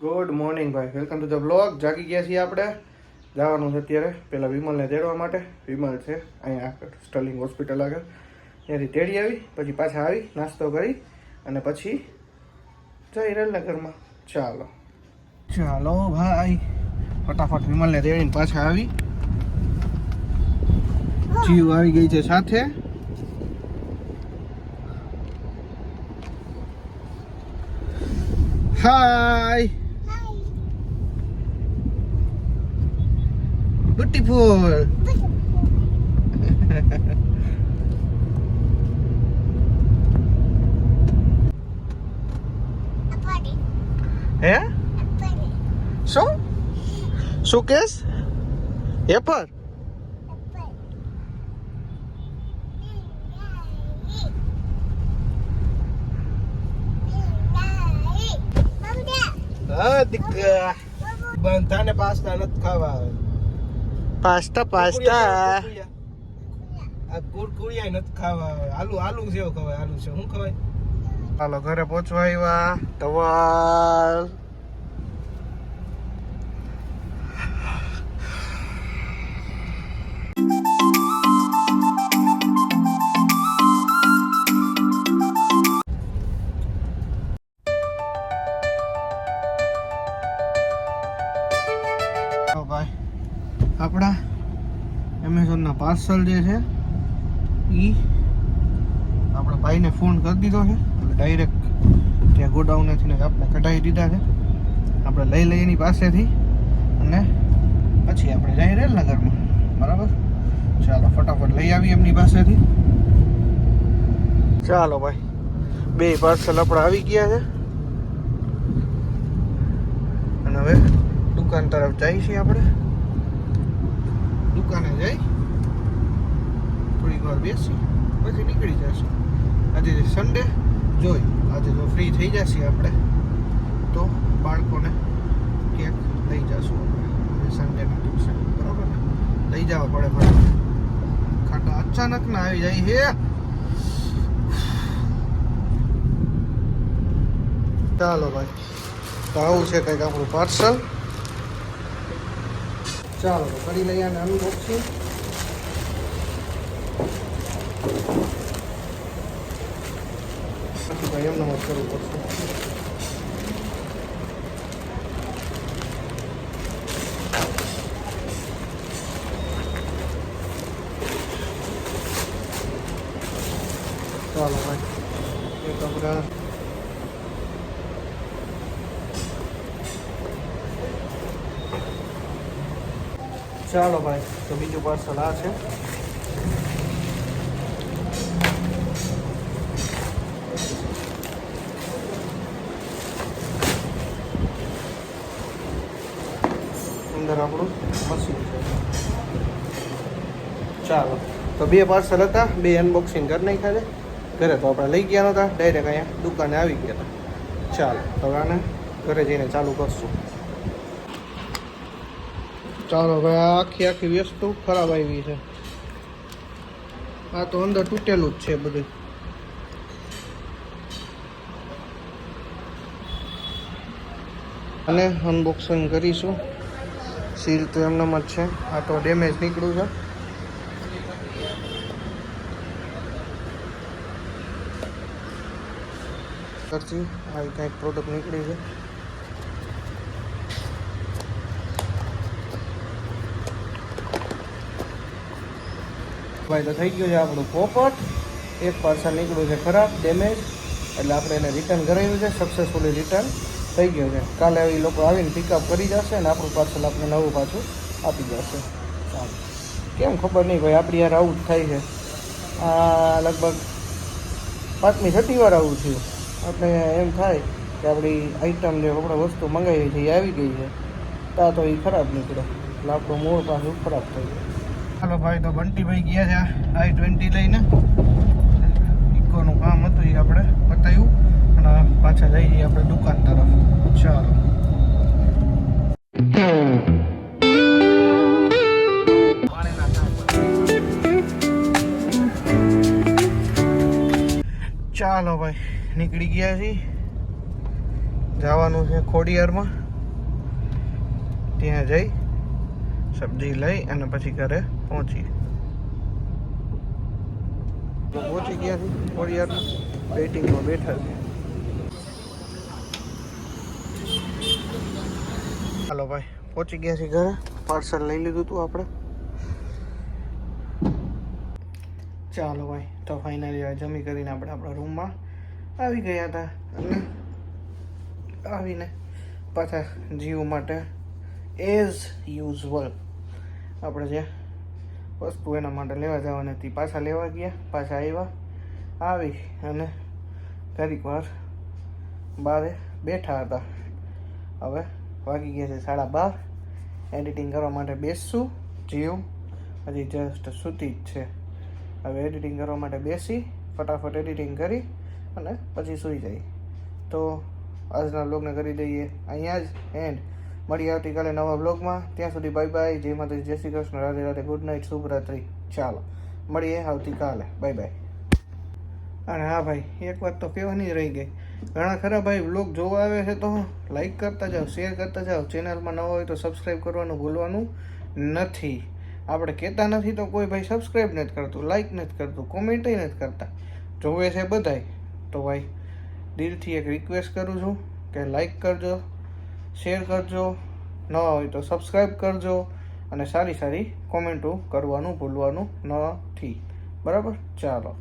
Good morning ભાઈ, welcome to the blog. જાગી ગયા છીએ આપણે. જવાનું છે અત્યારે પહેલાં વિમલને તેડવા માટે. વિમલ છે અહીંયા આગળ સ્ટર્લિંગ હોસ્પિટલ આગળ, ત્યાંથી તેડી આવી, પછી પાછા આવી નાસ્તો કરી અને પછી જઈ રેલનગરમાં. ચાલો ચાલો ભાઈ, ફટાફટ વિમલને તેડીને પાછા આવી. જીવ આવી ગઈ છે સાથે. હાય બ્યુટીફુલ. હે શું શું કેસ? એપર હા દીકરા બંધાને પાસ્તા નથી ખાવા. પાસ્તા આ કુરકુરિયા નથી ખાવા. આલુ સેવ ખવાય. આલુ સેવ શું ખવાય? ચાલો ઘરે પહોંચવા આવ્યા. ધવલ ભાઈ, આપણા એમેઝોનના પાર્સલ જે છે એ આપણા ભાઈને ફોન કરી દીધો છે. એટલે ડાયરેક્ટ ત્યાં ગોડાઉનેથી આપણે કઢાવી દીધા છે. આપણે લઈ લઈએ એની પાસેથી અને પછી આપણે જઈએ રેલનગરમાં. બરાબર, ચાલો ફટાફટ લઈ આવીએ એમની પાસેથી. ચાલો ભાઈ, બે પાર્સલ આપણા આવી ગયા છે અને હવે દુકાન તરફ જઈએ છીએ આપણે. દુકાને જઈ થોડીક વાર બેસી પછી નીકળી જશું. આજે સન્ડે જોઈ, આજે જો ફ્રી થઈ જશે આપણે તો બાળકોને કેક લઈ જશું આપણે સન્ડેના દિવસે. બરાબર ને, લઈ જવા પડે ભાઈ. ખાટા અચાનક ના આવી જાય હે. ચાલો ભાઈ, તો આવું છે કંઈક આપણું પાર્સલ. ચાલો કરી લઈએ અને અનબોક્સિંગ. પછી ભાઈ એમને મત કરવું પડશે. ચાલો ભાઈ, એક આપણે ચાલો ભાઈ, તો બીજું પાર્સલ આ છે. અંદર આપણું મશીન છે. ચાલો, તો બે પાર્સલ હતા, બે અનબોક્સિંગ કરી નાખ્યા છે. ઘરે તો આપણે લઈ ગયા નહોતા, ડાયરેક્ટ અહીંયા દુકાને આવી ગયા હતા. ચાલો, તો આને ઘરે જઈને ચાલુ કરશું. ચાલો ભાઈ, આ આખી વસ્તુ ખરાબ આવી છે. આ તો અંદર તૂટેલું જ છે બધું. અને અનબોક્સિંગ કરીશું. સીલ તો એમનામ જ છે. આ તો ડેમેજ નીકળ્યું છે. પછી આવી કંઈક પ્રોડક્ટ નીકળી છે. ભાઈ, તો થઈ ગયું છે આપણું પોપટ. એક પાર્સલ નીકળ્યું છે ખરાબ, ડેમેજ, એટલે આપણે એને રિટર્ન કરાવ્યું છે. સક્સેસફુલી રિટર્ન થઈ ગયું છે. કાલે એ લોકો આવીને પિકઅપ કરી જશે અને આપણું પાર્સલ આપણે નવું પાછું આપી જશે. કેમ ખબર નહીં ભાઈ, આપણી યાર આવું જ થાય છે. આ લગભગ 5મી 6મી વાર આવું થયું. આપણે એમ થાય કે આપણી આઈટમ જે આપણે વસ્તુ મંગાવી છે એ આવી ગઈ છે, ત્યાં તો એ ખરાબ નીકળે એટલે આપણું મૂળ પાછું ખરાબ થઈ જાય. ચાલો ભાઈ, તો બંટીભાઈ ગયા છે i20 લઈને. ઇકોનું કામ હતું એ આપણે બતાવ્યું અને પાછા જઈ જઈએ આપણે દુકાન તરફ. ચાલો ચાલો ભાઈ, નીકળી ગયા છીએ. જવાનું છે ખોડિયારમાં. ત્યાં જઈ સબ્જી લઈ અને પછી ઘરે પહોંચી ગયા છે ખોડિયારમાં વેઇટિંગમાં બેઠા છે. હાલો ભાઈ પહોંચી ગયા છે ઘરે. પાર્સલ લઈ લીધું હતું આપણે. ચાલો ભાઈ તો ફાઇનલી જમી કરીને આપણે આપણા રૂમમાં આવી ગયા હતા અને આવીને પાછા જીવ માટે એઝ યુઝવલ આપણે જે વસ્તુ એના માટે લેવા જવાની હતી પાછા લેવા ગયા. પાછા આવી અને ઘડીક વાર બારે બેઠા હતા. હવે વાગી ગયા છે 12:30. એડિટિંગ કરવા માટે બેસશું. જીવ હજી જસ્ટ સૂતી જ છે. હવે એડિટિંગ કરવા માટે બેસી ફટાફટ એડિટિંગ કરી અને પછી સૂઈ જાય. તો આજના બ્લોગને કરી દઈએ અહીંયા જ એન્ડ. મળીએ આવતીકાલે નવા બ્લોગમાં. ત્યાં સુધી બાય બાય. જય માતાજી, જય શ્રી કૃષ્ણ, રાધે રાધે, ગુડ નાઇટ, શુભરાત્રી. ચાલો મળીએ આવતીકાલે. Bye bye. અને હા ભાઈ એક વાત તો કહેવાની રહી ગઈ. ઘણા ખરા ભાઈ બ્લોગ જોવા આવે છે તો લાઈક કરતા જાઓ, શેર કરતા જાઓ. ચેનલમાં નવા હોય તો સબસ્ક્રાઈબ કરવાનું ભૂલવાનું નથી. આપણે કહેતા નથી તો કોઈ ભાઈ સબસ્ક્રાઈબ નથી કરતું, લાઈક નથી કરતું, કોમેન્ટય નથી કરતા. જોવે છે બધાય. તો ભાઈ દિલથી એક રિક્વેસ્ટ કરું છું કે લાઈક કરજો, શેર કરજો, નવા હોય તો સબસ્ક્રાઈબ કરજો અને સારી સારી કોમેન્ટો કરવાનું ભૂલવાનું નથી. બરાબર? ચાલો.